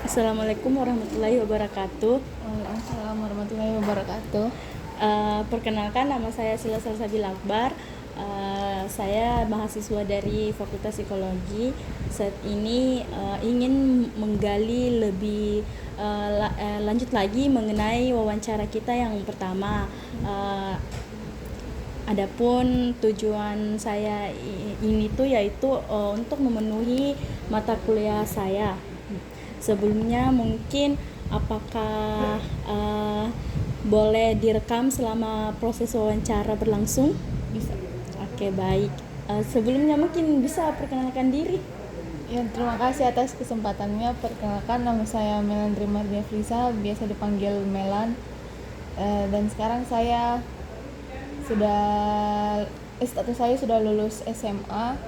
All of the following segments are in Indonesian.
Assalamualaikum warahmatullahi wabarakatuh. Waalaikumsalam warahmatullahi wabarakatuh. Perkenalkan, nama saya Sila Salsabil Akbar. Saya mahasiswa dari Fakultas Psikologi. Saat ini ingin menggali lebih lanjut lagi mengenai wawancara kita yang pertama. Adapun tujuan saya ini tuh yaitu untuk memenuhi mata kuliah saya. Sebelumnya mungkin apakah boleh direkam selama proses wawancara berlangsung? Bisa. Oke, baik. Sebelumnya mungkin bisa perkenalkan diri. Ya, terima kasih atas kesempatannya. Perkenalkan, nama saya Melandri Mardia Frisa, biasa dipanggil Melan. Dan sekarang saya status saya sudah lulus SMA,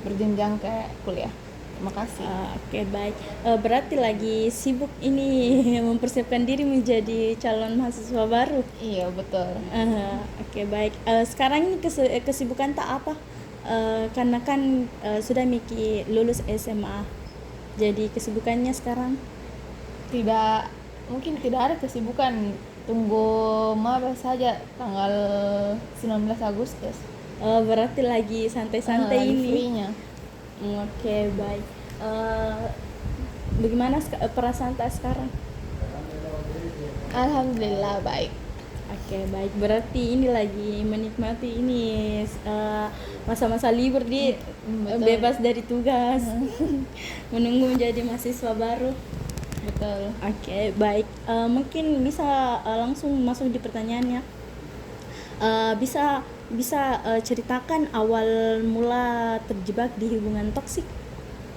berjenjang ke kuliah. Terima kasih. Oke, baik. Berarti lagi sibuk ini mempersiapkan diri menjadi calon mahasiswa baru. Iya, betul. Oke, baik. Sekarang ini kesibukan tak apa? Karena kan sudah Miki lulus SMA. Jadi kesibukannya sekarang? Mungkin tidak ada kesibukan. Tunggu maba saja tanggal 19 Agustus. Berarti lagi santai-santai Lagi ini. free-nya. Oke, baik. Bagaimana perasaan tak sekarang? Alhamdulillah baik. Oke, baik. Berarti ini lagi menikmati ini masa-masa libur di Betul. bebas dari tugas. Menunggu menjadi mahasiswa baru. Betul. Oke, baik. Mungkin bisa langsung masuk di pertanyaannya. Bisa ceritakan awal mula terjebak di hubungan toksik?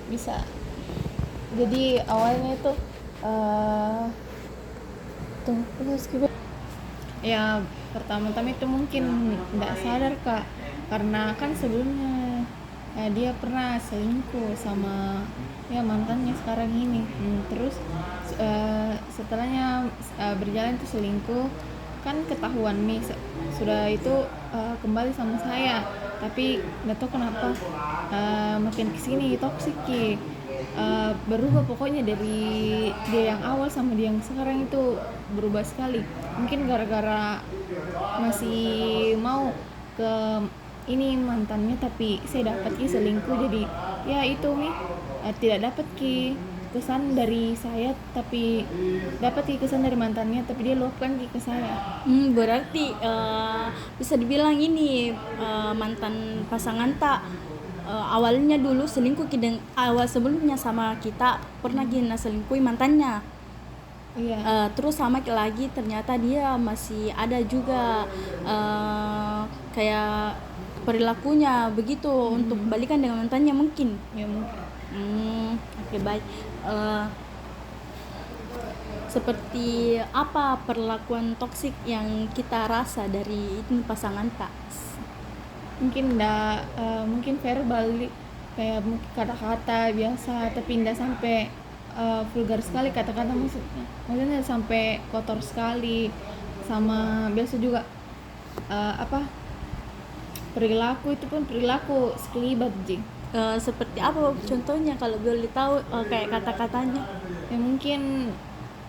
Bisa. Jadi awalnya itu ya pertama-tama itu mungkin nggak sadar Kak, karena kan sebelumnya dia pernah selingkuh sama ya mantannya sekarang ini. Terus setelahnya berjalan tuh selingkuh, kan ketahuan nih sudah itu kembali sama saya, tapi nggak tahu kenapa makin kesini toksik berubah. Pokoknya dari dia yang awal sama dia yang sekarang itu berubah sekali. Mungkin gara-gara masih mau ke ini mantannya, tapi saya dapat selingkuh, jadi ya itu nih tidak dapat kesan dari saya, tapi dapat kesan dari mantannya, tapi dia luapkan ke saya. Berarti bisa dibilang ini mantan pasangan tak awalnya dulu selingkuh awal sebelumnya sama kita pernah gina selingkuhi mantannya. Iya. Terus sama lagi ternyata dia masih ada juga kayak perilakunya begitu untuk balikan dengan mantannya mungkin. Ya mungkin. Oke, baik. Seperti apa perlakuan toksik yang kita rasa dari itu pasangan tak? Mungkin mungkin verbal, kayak mungkin kata-kata biasa, tapi tidak sampai vulgar sekali kata-kata, maksudnya sampai kotor sekali. Sama biasa juga perilaku itu pun perilaku sekelibat jing. Seperti apa contohnya kalau boleh tahu, kayak kata-katanya? Ya mungkin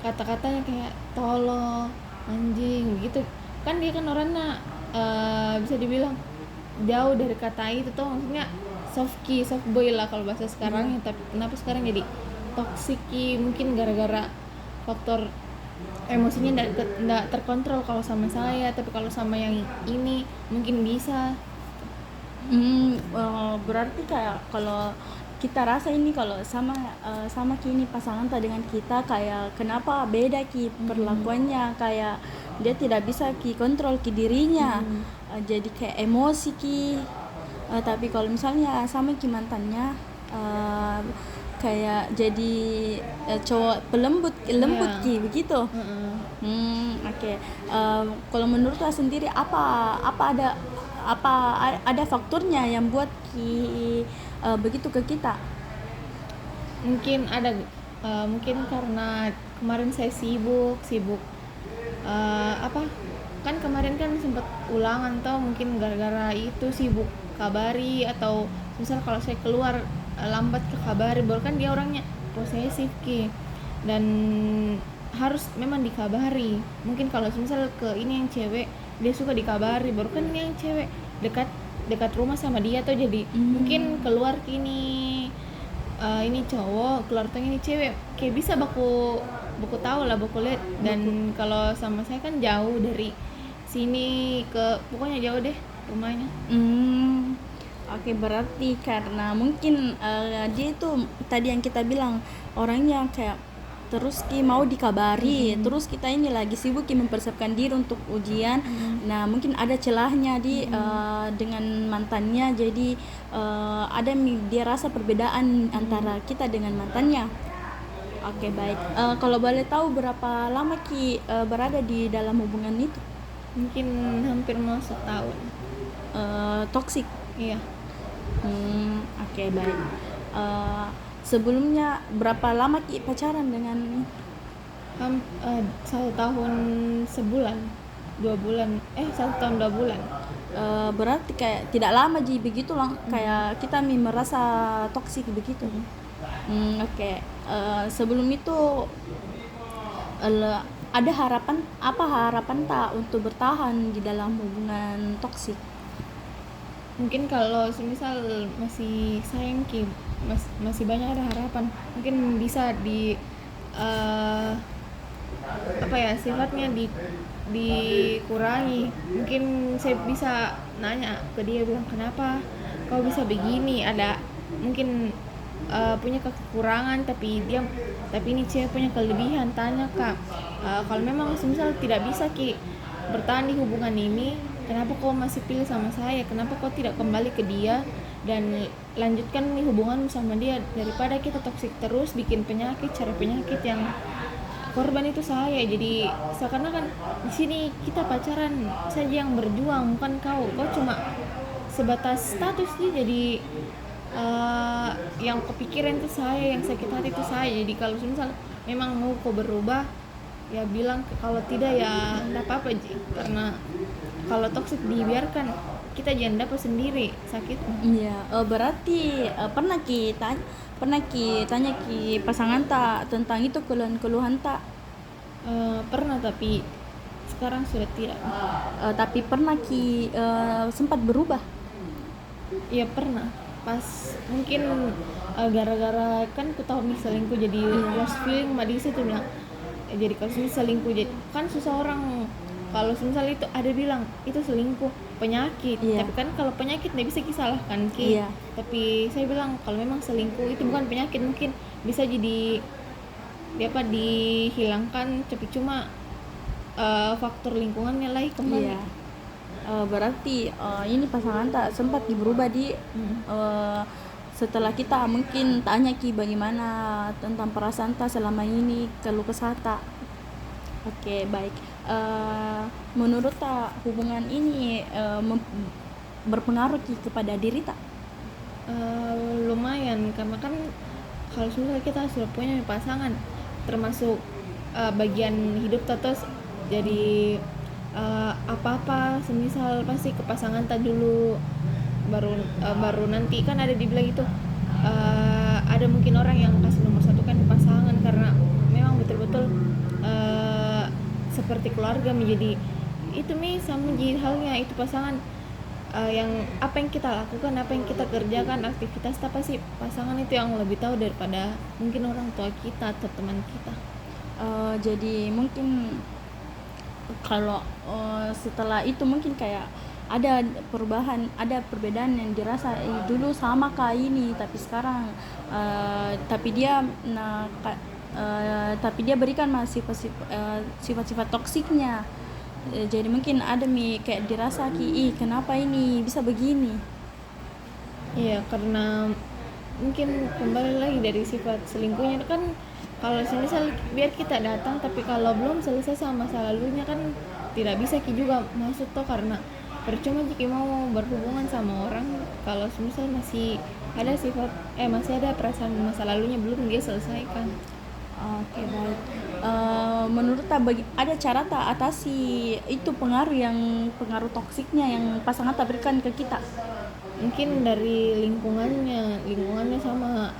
kata-katanya kayak tolol, anjing begitu. Kan dia kan orangnya bisa dibilang jauh dari kata itu tuh, maksudnya soft boy lah kalau bahasa sekarang. Tapi kenapa sekarang jadi toxic? Mungkin gara-gara faktor emosinya tidak terkontrol kalau sama saya, tapi kalau sama yang ini mungkin bisa. Berarti kayak kalau kita rasa ini kalau sama kini pasangan tak dengan kita, kayak kenapa beda perlakuannya, kayak dia tidak bisa kontrol dirinya. Jadi kayak emosi tapi kalau misalnya sama mantannya kayak jadi cowok lembut begitu. Oke. Kalau menurut saya sendiri apa ada faktornya yang buat begitu ke kita? Mungkin ada mungkin karena kemarin saya sibuk kan kemarin kan sempat ulangan, atau mungkin gara-gara itu sibuk kabari, atau misal kalau saya keluar lambat ke kabari, baru kan dia orangnya posesif dan harus memang dikabari. Mungkin kalau misal ke ini yang cewek dia suka dikabari, baru kan ini yang cewek dekat dekat rumah sama dia tuh, jadi mungkin keluar kini ini cowok keluar tuh ini cewek kayak bisa baku baku tahu lah, baku lihat. Dan kalau sama saya kan jauh dari sini ke pokoknya jauh deh rumahnya. Oke, berarti karena mungkin dia itu tadi yang kita bilang orangnya kayak terus mau dikabari, terus kita ini lagi sibuk mempersiapkan diri untuk ujian. Nah, mungkin ada celahnya dengan mantannya, jadi ada dia rasa perbedaan antara kita dengan mantannya. Oke, baik. Kalau boleh tahu berapa lama berada di dalam hubungan itu? Mungkin hampir mau setahun. Toksik. Iya. Oke, baik. Sebelumnya berapa lama pacaran dengan 1 tahun sebulan 2 bulan 1 tahun 2 bulan. Berarti kayak tidak lama begitu lang, kayak kita merasa toksik begitu. Oke. Sebelum itu ada harapan tak untuk bertahan di dalam hubungan toksik? Mungkin kalau semisal masih sayang masih banyak ada harapan, mungkin bisa apa ya sifatnya dikurangi. Mungkin saya bisa nanya ke dia, bilang kenapa kau bisa begini, ada mungkin punya kekurangan, tapi ini cewek punya kelebihan. Tanya kak, kalau memang semisal tidak bisa bertahan di hubungan ini, kenapa kau masih pilih sama saya, kenapa kau tidak kembali ke dia dan lanjutkan nih hubungan sama dia, daripada kita toksik terus bikin cari penyakit yang korban itu saya. Jadi seakan-akan di sini kita pacaran saja yang berjuang, bukan kau cuma sebatas status sih. Jadi yang kepikiran itu saya, yang sakit hati itu saya. Jadi kalau misal memang mau kau berubah ya bilang, kalau tidak ya enggak apa-apa karena kalau toksik dibiarkan kita jangan dapat sendiri sakitnya. Iya. Berarti pernah tanya pasangan tak tentang itu keluhan tak? Pernah, tapi sekarang sudah tidak. Tapi pernah sempat berubah? Iya pernah, pas mungkin gara-gara kan ku tahu selingkuh, jadi lost feeling sama dia tuh bilang. Jadi kalau selingkuh jadi kan susah orang, kalau misal itu ada bilang itu selingkuh penyakit, tapi kan kalau penyakit nggak bisa disalahkan tapi saya bilang kalau memang selingkuh itu bukan penyakit, mungkin bisa jadi dihilangkan, tapi cuma faktor lingkungannya lagi kembali. Berarti ini pasangan tak sempat berubah setelah kita mungkin tanya bagaimana tentang perasaan tak selama ini, keluh kesah tak. Oke, baik. Menurut tak hubungan ini berpengaruh kepada diri tak? Lumayan, karena kan kalau misalnya kita sudah punya pasangan, termasuk bagian hidup terus, jadi apa-apa semisal pasti ke pasangan tak dulu, baru nanti kan ada dibilang itu ada mungkin orang yang kasih nomor 1 kan pasangan, karena memang betul-betul seperti keluarga menjadi itu sama jadi halnya itu pasangan. Yang apa yang kita lakukan, apa yang kita kerjakan, aktivitas apa sih pasangan itu yang lebih tahu daripada mungkin orang tua kita atau teman kita. Jadi mungkin kalau setelah itu mungkin kayak ada perbedaan yang dirasa dulu sama kayak ini, tapi sekarang tapi dia berikan sifat-sifat toksiknya. Jadi mungkin ada kayak dirasa kenapa ini bisa begini. Iya, karena mungkin kembali lagi dari sifat selingkuhnya kan, kalau misal biar kita datang, tapi kalau belum selesai sama masa lalunya kan tidak bisa juga masuk toh, karena percuma jika mau berhubungan sama orang kalau misal masih ada perasaan masa lalunya belum dia selesaikan. Oke, baik. Menurut ada cara tak atasi itu pengaruh toksiknya yang pasangan tak berikan ke kita? Mungkin dari lingkungannya sama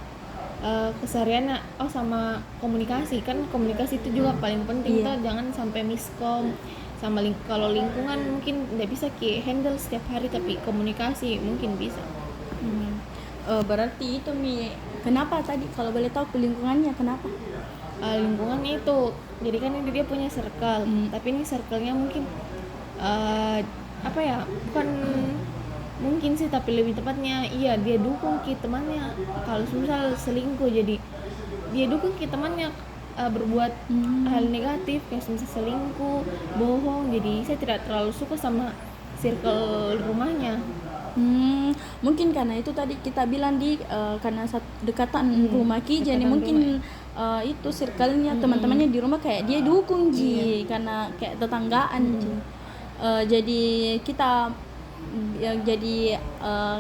kesehariannya. Sama komunikasi, kan komunikasi itu juga paling penting. Iya. Toh jangan sampai miskom sama kalau lingkungan mungkin tidak bisa ki handle setiap hari, tapi komunikasi mungkin bisa. Hmm. Berarti itu kenapa tadi kalau boleh tahu lingkungannya kenapa? Lingkungannya itu, jadi kan ini dia punya circle, tapi ini circle-nya mungkin apa ya, bukan mungkin sih, tapi lebih tepatnya iya dia dukung ki temannya kalau misal selingkuh. Jadi dia dukung ki temannya berbuat hal negatif kayak misal selingkuh, bohong. Jadi saya tidak terlalu suka sama circle rumahnya. Mungkin karena itu tadi kita bilang karena dekatan rumah Ki, jadi Dekatan mungkin itu circle-nya teman-temannya di rumah kayak dia dukung Ji, karena kayak tetanggaan Ji. Jadi kita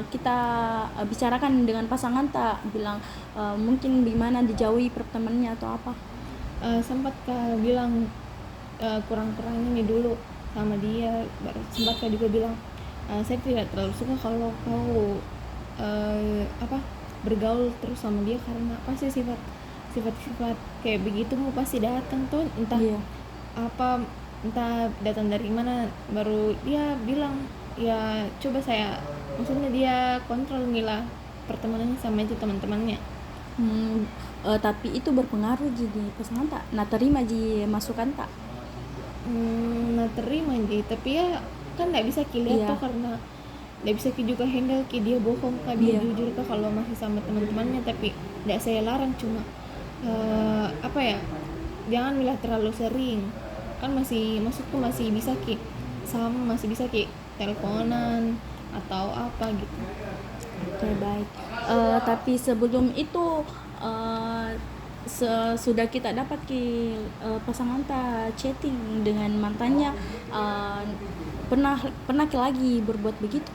kita bicarakan dengan pasangan tak bilang mungkin gimana dijauhi pertemanannya atau apa. Sempat kak bilang kurang-kurangnya nih dulu sama dia. Baru sempat kak juga bilang saya tidak terlalu suka kalau kau bergaul terus sama dia, karena pasti sifat kayak begitu mau pasti datang tuh, entah Iya. entah datang dari mana. Baru dia bilang ya coba saya, maksudnya dia kontrol ngilah pertemanannya sama itu teman-temannya. Tapi itu berpengaruh Ji di pasangan tak? Nah terima Ji masukan tak? Nah terima Ji, tapi ya kan nggak bisa lihat Iya. tuh, karena nggak bisa juga handle dia bohong kah, dia Iya. jujur kah kalau masih sama teman-temannya. Tapi nggak saya larang, cuma jangan milah terlalu sering, kan masih maksudku masih bisa masih bisa teleponan atau apa gitu. Oke, baik. Tapi sebelum itu sudah kita dapat pasangan tak chatting dengan mantannya, pernah lagi berbuat begitu?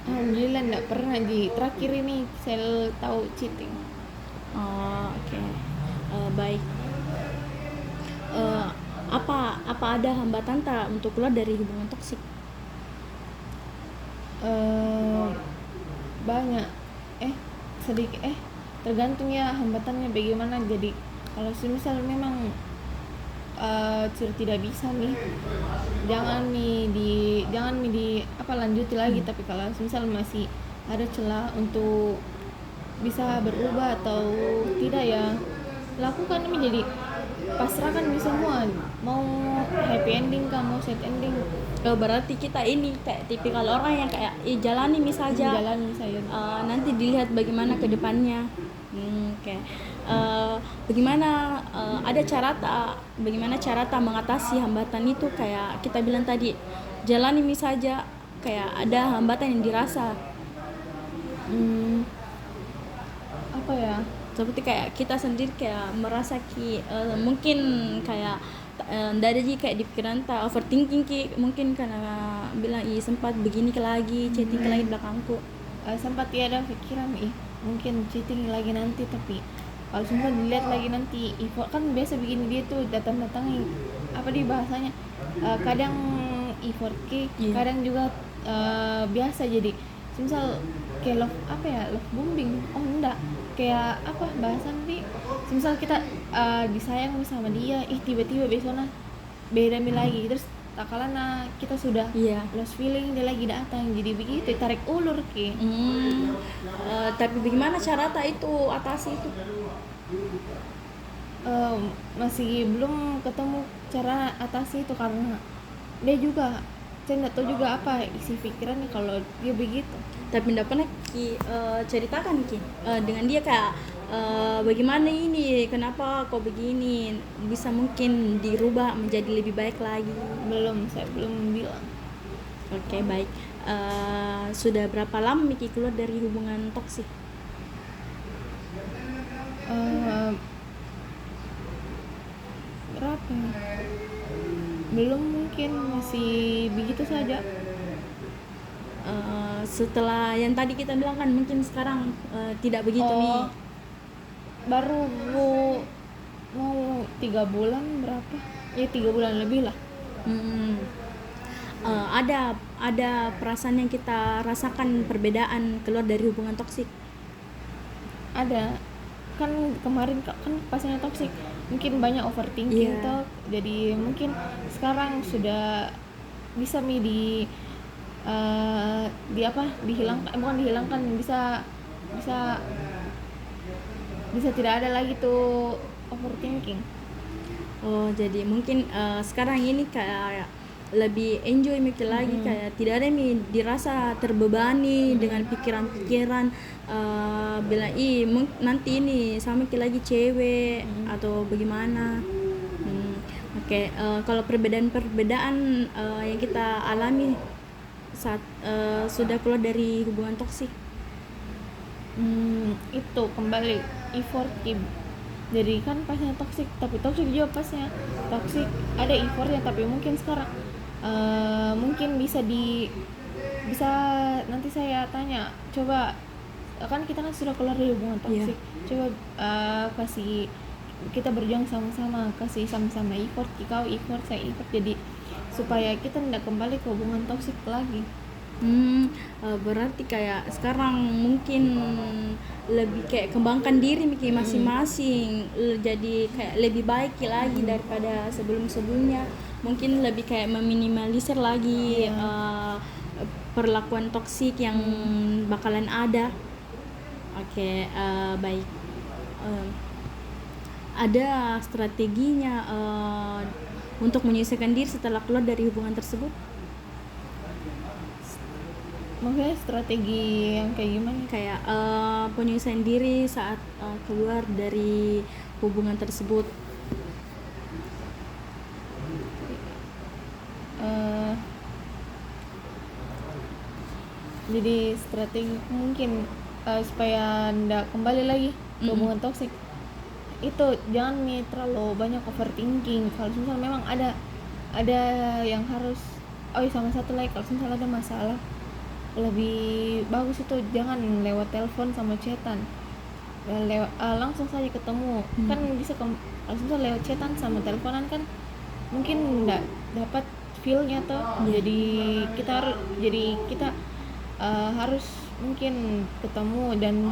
Alhamdulillah nggak pernah. Di terakhir ini saya tahu cheating. Oke. Baik. Apa ada hambatan tak untuk keluar dari hubungan toksik? Banyak sedikit tergantung ya hambatannya bagaimana. Jadi kalau misal memang tidak bisa nih, jangan lanjuti lagi. Tapi kalau misal masih ada celah untuk bisa berubah atau tidak, ya lakukan. Jadi pasrahkan di semua, mau happy ending kah, mau sad ending. Berarti kita ini kayak tipikal orang yang kayak jalani saja. Nanti dilihat bagaimana ke depannya. Oke. Bagaimana cara mengatasi hambatan itu, kayak kita bilang tadi, jalani saja, kayak ada hambatan yang dirasa. Apa ya? Seperti kayak kita sendiri kayak merasa mungkin kayak ndak ada kayak di pikiran tak overthinking mungkin karena bilang sempat begini lagi chatting lagi belakangku. Sempat ada pikiran mungkin cheating lagi nanti, tapi kalau semua dilihat lagi nanti kan biasa begini dia tuh datang-datangi apa di bahasanya, kadang effort kadang juga biasa. Jadi misal kayak love bombing, enggak kayak bahasa nanti misal kita disayang sama dia, tiba-tiba besoknya beda lagi, terus tak kalah kita sudah lost feeling, dia lagi datang, jadi begitu tarik ulur tapi bagaimana cara itu atasi itu? Masih belum ketemu cara atasi itu, karena dia juga saya nggak tahu juga apa isi pikirannya kalau dia begitu. Tapi tidak pernah ceritakan dengan dia kayak bagaimana ini, kenapa kok begini, bisa mungkin dirubah menjadi lebih baik lagi? Saya belum bilang. Oke, baik. Sudah berapa lama Miki keluar dari hubungan toksik? Berapa? Belum, mungkin masih begitu saja. Setelah yang tadi kita bilang kan mungkin sekarang tidak begitu nih. Baru mau 3 bulan berapa? Ya 3 bulan lebih lah. Ada perasaan yang kita rasakan perbedaan keluar dari hubungan toksik? ada. Kan kemarin kan pasangan toksik mungkin banyak overthinking Iya. tuh, jadi mungkin sekarang sudah bisa di apa, dihilangkan, bukan dihilangkan, bisa bisa bisa tidak ada lagi tuh overthinking. Oh, jadi mungkin sekarang ini kayak lebih enjoy mikir lagi, kayak tidak ada dirasa terbebani dengan pikiran-pikiran bilang nanti ini sama mikir lagi cewek atau bagaimana. Oke. Kalau perbedaan-perbedaan yang kita alami saat sudah keluar dari hubungan toksik. Itu kembali effort Kim. Jadi kan pasnya toksik, tapi toksik juga pasnya toksik, ada effortnya, tapi mungkin sekarang mungkin bisa nanti saya tanya, coba kan kita kan sudah keluar dari hubungan toksik, coba kasih kita berjuang sama-sama, kasih sama-sama effort, kau effort, saya effort, jadi supaya kita tidak kembali ke hubungan toksik lagi. Berarti kayak sekarang mungkin lebih kayak kembangkan diri mikir masing-masing, jadi kayak lebih baik lagi daripada sebelum-sebelumnya. Mungkin lebih kayak meminimalisir lagi perlakuan toksik yang bakalan ada. Oke. Baik. Ada strateginya untuk menyelesaikan diri setelah keluar dari hubungan tersebut? Maksudnya strategi yang kayak gimana? Kayak penyelesaian diri saat keluar dari hubungan tersebut. Jadi strategi mungkin supaya ndak kembali lagi ke hubungan toksik, itu jangan terlalu banyak overthinking. Kalau misal memang ada yang harus, sama satu lagi, kalau misal ada masalah, lebih bagus itu jangan lewat telepon sama chatan, langsung saja ketemu. Kan bisa kalau misal lewat chatan sama teleponan kan mungkin nggak dapat feel-nya tuh. Jadi kita harus mungkin ketemu dan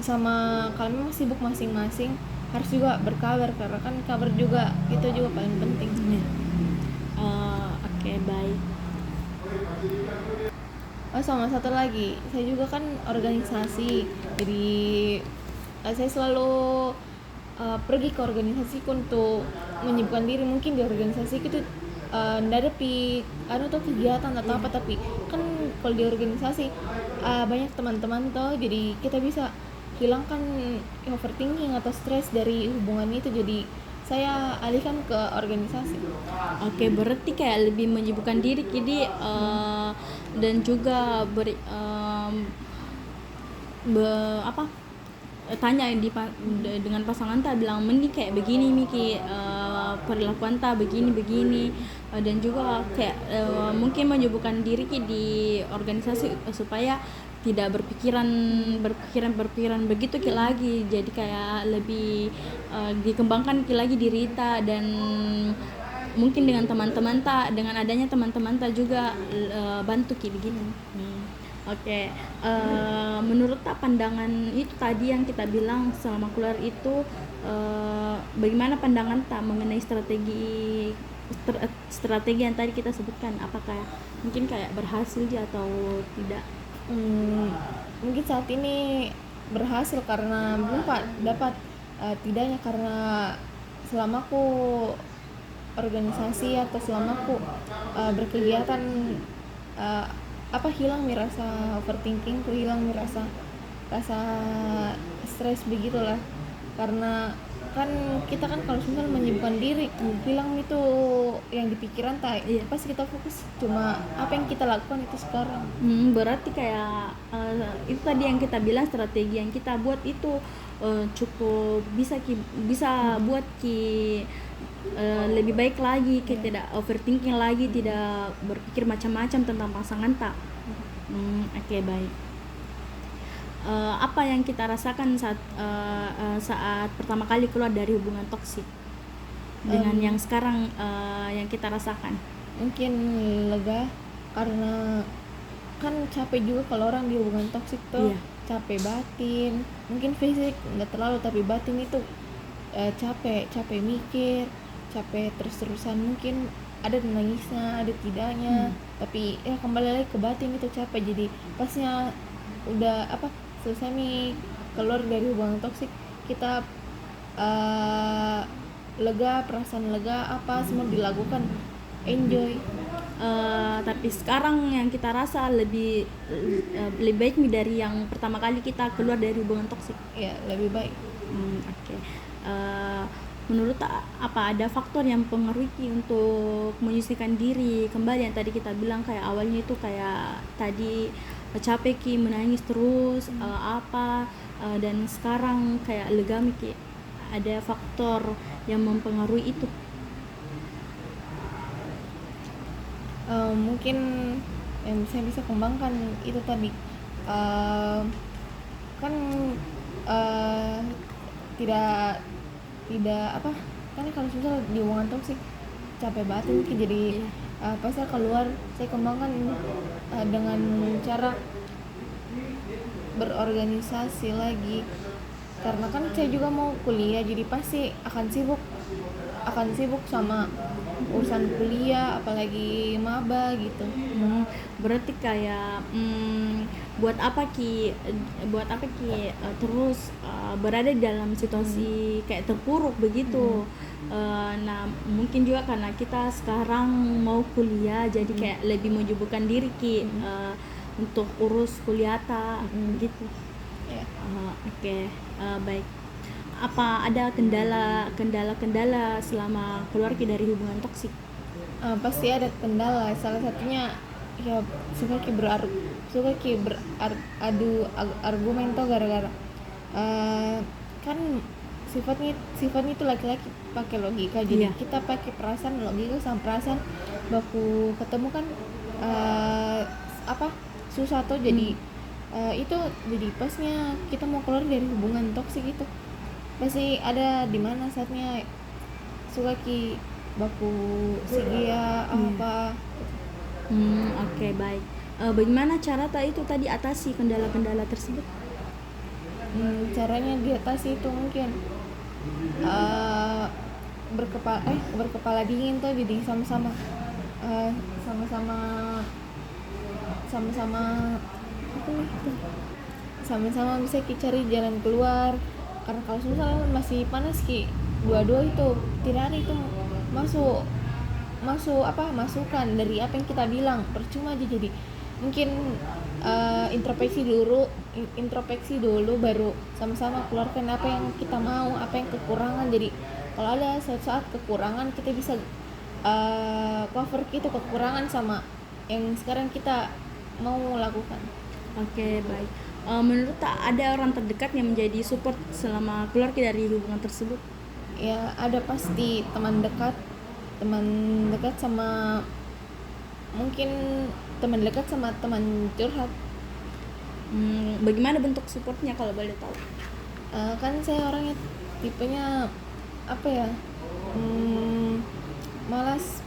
sama, kalau memang sibuk masing-masing harus juga berkabar, karena kan kabar juga itu juga paling penting. Oke, baik. Sama satu lagi, saya juga kan organisasi, jadi saya selalu pergi ke organisasi untuk menyibukkan diri. Mungkin di organisasi itu ndak ada tuh kegiatan atau apa, tapi kan kalau di organisasi banyak teman-teman tuh, jadi kita bisa hilangkan overthinking atau stres dari hubungan itu, jadi saya alihkan ke organisasi. Oke, berarti kayak lebih menyibukkan diri jadi dan juga tanya dengan pasangan tak bilang mending kayak begini Miki, perlakuan tak begini dan juga kayak mungkin menyibukkan diri di organisasi supaya tidak berpikiran begitu lagi, jadi kayak lebih dikembangkan lagi diri ta, dan mungkin dengan teman-teman ta, dengan adanya teman-teman ta juga bantu begini. Oke. Menurut tak pandangan itu tadi yang kita bilang selama keluar itu, bagaimana pandangan tak mengenai strategi yang tadi kita sebutkan? Apakah mungkin kayak berhasil atau tidak? Mungkin saat ini berhasil karena belum dapat tidaknya, karena selama aku organisasi atau selama aku berkegiatan hilang rasa overthinking, hilang rasa stres begitulah. Karena kan kita kan kalau misalnya menyibukkan diri, hilang itu yang di pikiran pasti kita fokus cuma apa yang kita lakukan itu sekarang. Berarti kayak itu tadi yang kita bilang, strategi yang kita buat itu cukup bisa buat lebih baik lagi, tidak overthinking lagi, tidak berpikir macam-macam tentang pasangan tak. Oke, baik. Apa yang kita rasakan saat pertama kali keluar dari hubungan toksik dengan yang sekarang yang kita rasakan? Mungkin lega, karena kan capek juga kalau orang di hubungan toksik tuh. capek batin, mungkin fisik nggak terlalu, tapi batin itu capek mikir, capek terus-terusan, mungkin ada nangisnya, ada tidaknya, tapi ya kembali lagi ke batin itu capek. Jadi pasnya udah selesai nih keluar dari hubungan toksik, kita lega, perasaan lega, semua dilakukan, enjoy. Tapi sekarang yang kita rasa lebih baik nih dari yang pertama kali kita keluar dari hubungan toksik. Ya, lebih baik. Oke. Menurut apa ada faktor yang mempengaruhi untuk menyisihkan diri kembali, yang tadi kita bilang kayak awalnya itu kayak tadi capek ki menangis terus dan sekarang kayak lega ki, ada faktor yang mempengaruhi itu? Mungkin yang saya bisa kembangkan itu tadi, kan tidak kan kalau misal di hubungan toksik capek batin mungkin, jadi pas saya keluar, saya kembangkan dengan cara berorganisasi lagi, karena kan saya juga mau kuliah, jadi pasti akan sibuk sama urusan kuliah, apalagi maba gitu. Berarti kayak buat apa ki terus berada di dalam situasi kayak terpuruk begitu. Nah mungkin juga karena kita sekarang mau kuliah, jadi kayak lebih menyibukkan diri ki untuk urus kuliah gitu. Oke. Baik. Apa ada kendala selama keluar dari hubungan toksik? Pasti ada kendala. Salah satunya ya suka beradu argumen tuh, gara-gara kan sifatnya itu laki-laki pakai logika, jadi kita pakai perasaan, logika sama perasaan baku ketemu kan susah tuh. Jadi itu jadi pasnya kita mau keluar dari hubungan toksik itu pasti ada di mana saatnya suka ki baku sigia Oke, baik. Bagaimana cara itu tadi atasi kendala-kendala tersebut? Caranya diatasi itu mungkin berkepala dingin tuh, jadi sama-sama bisa cari jalan keluar. Karena kalau misalnya masih panas ki, dua-dua itu tidak ada itu masukan dari apa yang kita bilang, percuma aja. Jadi mungkin introspeksi dulu baru sama-sama keluarkan apa yang kita mau, apa yang kekurangan. Jadi kalau ada saat kekurangan, kita bisa cover itu kekurangan sama yang sekarang kita mau lakukan. Oke, baik. Menurut ada orang terdekat yang menjadi support selama keluar dari hubungan tersebut? Ya ada, pasti teman dekat sama mungkin teman dekat sama teman curhat. Bagaimana bentuk supportnya kalau boleh tahu? Kan saya orangnya tipenya malas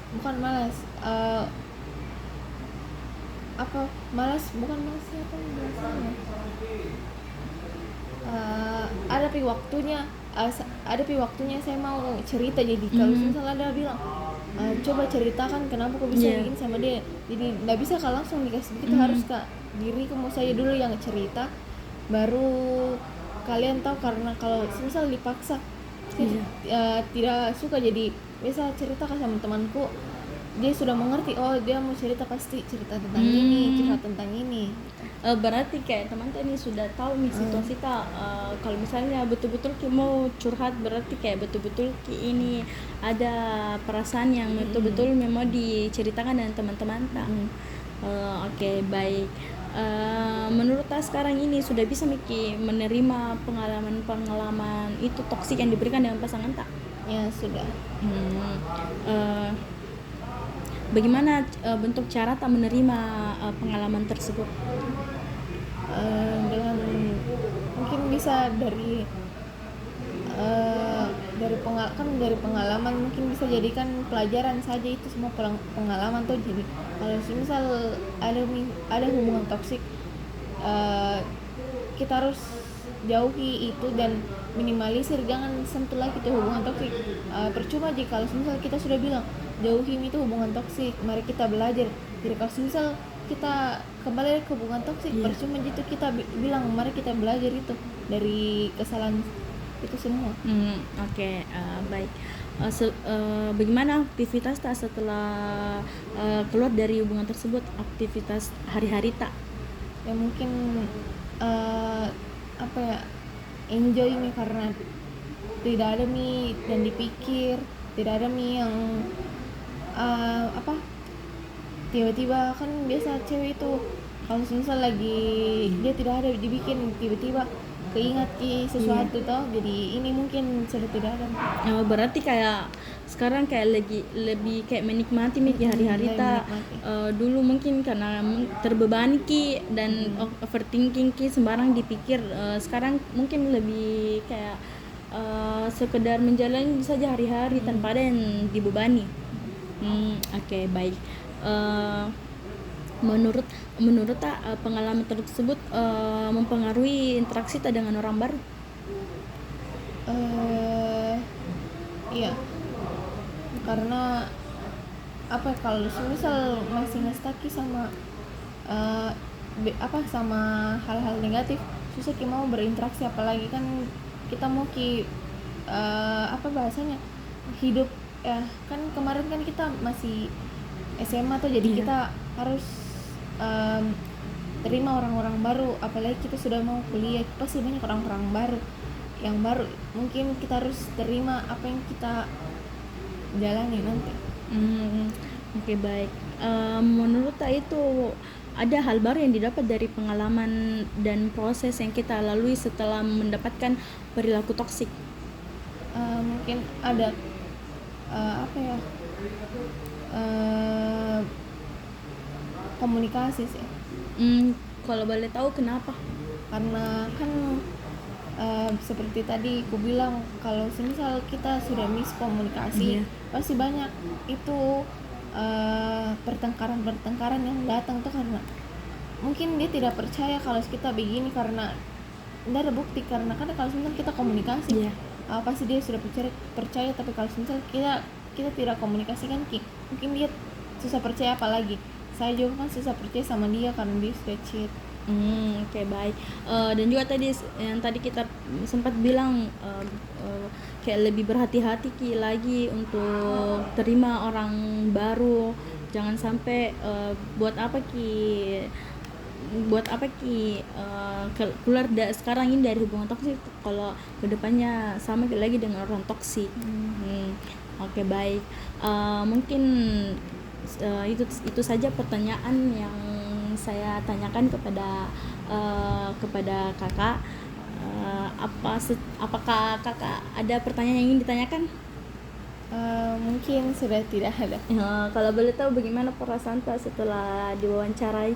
ada waktunya saya mau cerita. Jadi kalau misalnya ada bilang coba ceritakan kenapa kau bisa bikin sama dia, jadi nggak bisa kalau langsung dikasih begitu. Harus diriku mau saya dulu yang cerita, baru kalian tahu. Karena kalau misal dipaksa tidak suka. Jadi biasa cerita sama temanku, dia sudah mengerti, dia mau cerita, pasti cerita tentang ini, cerita tentang ini. Berarti kayak teman ini sudah tahu nih situasi kalau misalnya betul-betul mau curhat, berarti kayak betul-betul ini ada perasaan yang betul-betul memang diceritakan dengan teman-teman Oke, baik. Menurut sekarang ini sudah bisa menerima pengalaman itu toksik yang diberikan dengan pasangan Ya sudah. Bagaimana bentuk cara menerima pengalaman tersebut? Dengan mungkin bisa dari pengalaman, mungkin bisa jadikan pelajaran saja. Itu semua pengalaman tuh. Jadi kalau misal ada hubungan toksik, kita harus jauhi itu dan minimalisir, jangan sentuh lagi itu hubungan toksik. Percuma jika kalau misal kita sudah bilang jauhi itu hubungan toksik, mari kita belajar. Jadi kalau misal kita kembali ke hubungan toksik, percuma gitu kita bilang mari kita belajar itu dari kesalahan itu semua. Oke, baik. Bagaimana aktivitas tak setelah keluar dari hubungan tersebut, aktivitas hari-hari tak? Ya mungkin apa ya, enjoy nih karena tidak ada nih dan dipikir, tidak ada nih yang apa tiba-tiba kan biasa cewek itu kalau misal lagi dia tidak ada dibikin tiba-tiba keingat sesuatu toh, jadi ini mungkin sudah tidak ada. Berarti kayak sekarang kayak lagi lebih kayak menikmati Miki hari-hari tak. Dulu mungkin karena terbebani Ki dan overthinking Ki, sembarang dipikir. Sekarang mungkin lebih kayak sekedar menjalani saja hari-hari tanpa ada yang dibebani. Oke, baik. Menurut tak pengalaman tersebut mempengaruhi interaksi tak dengan orang baru? Iya, karena apa kalau misal masih ngestaki sama sama hal-hal negatif, susah mau berinteraksi, apalagi kan kita mau apa bahasanya hidup ya kan. Kemarin kan kita masih SMA tuh, jadi kita harus terima orang-orang baru, apalagi kita sudah mau kuliah pasti banyak orang-orang baru yang baru, mungkin kita harus terima apa yang kita jalani nanti. Oke, baik. Menurut tak itu ada hal baru yang didapat dari pengalaman dan proses yang kita lalui setelah mendapatkan perilaku toksik? Mungkin ada apa ya, komunikasi sih. Kalau boleh tahu kenapa? Karena kan seperti tadi aku bilang, kalau semisal kita sudah miskomunikasi, pasti banyak itu pertengkaran yang datang tuh, karena mungkin dia tidak percaya kalau kita begini karena tidak ada bukti. Karena kan kalau semisal kita komunikasi, pasti dia sudah percaya. Tapi kalau semisal kita tidak komunikasikan, mungkin dia susah percaya. Apalagi saya juga kan susah percaya sama dia karena dia sudah cheat. Oke, baik. Dan juga tadi yang tadi kita sempat bilang kayak lebih berhati-hati lagi untuk terima orang baru. Jangan sampai buat apa keluar sekarang ini dari hubungan toksik kalau kedepannya sama lagi dengan orang toksik. Oke, baik. Mungkin itu saja pertanyaan yang saya tanyakan kepada kakak. Apakah kakak ada pertanyaan yang ingin ditanyakan? Mungkin sudah tidak ada. Kalau boleh tahu bagaimana perasaan tak setelah diwawancarai?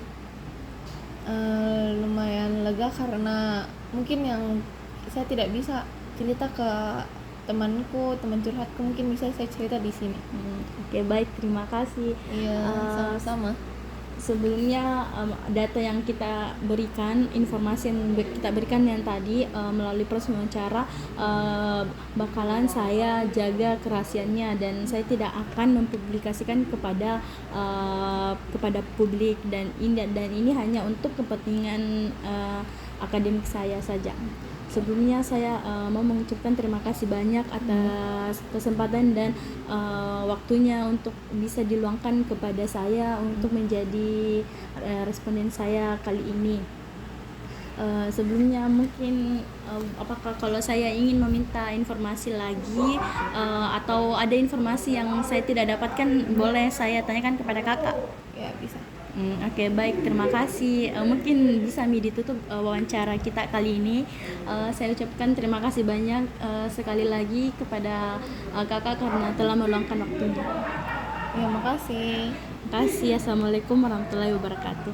Lumayan lega, karena mungkin yang saya tidak bisa cerita ke temanku, teman curhatku, mungkin bisa saya cerita di sini. Oke, baik, terima kasih. Iya, sama-sama. Sebelumnya data yang kita berikan, informasi yang kita berikan yang tadi melalui proses wawancara bakalan saya jaga kerahasiaannya dan saya tidak akan mempublikasikan kepada publik, dan ini hanya untuk kepentingan akademik saya saja. Sebelumnya saya mau mengucapkan terima kasih banyak atas kesempatan dan waktunya untuk bisa diluangkan kepada saya untuk menjadi responden saya kali ini. Sebelumnya mungkin apakah kalau saya ingin meminta informasi lagi atau ada informasi yang saya tidak dapatkan, boleh saya tanyakan kepada kakak? Ya, bisa. Oke, baik, terima kasih. Mungkin bisa ditutup wawancara kita kali ini. Saya ucapkan terima kasih banyak sekali lagi kepada kakak karena telah meluangkan waktunya. Ya, makasih. Terima kasih. Assalamualaikum warahmatullahi wabarakatuh.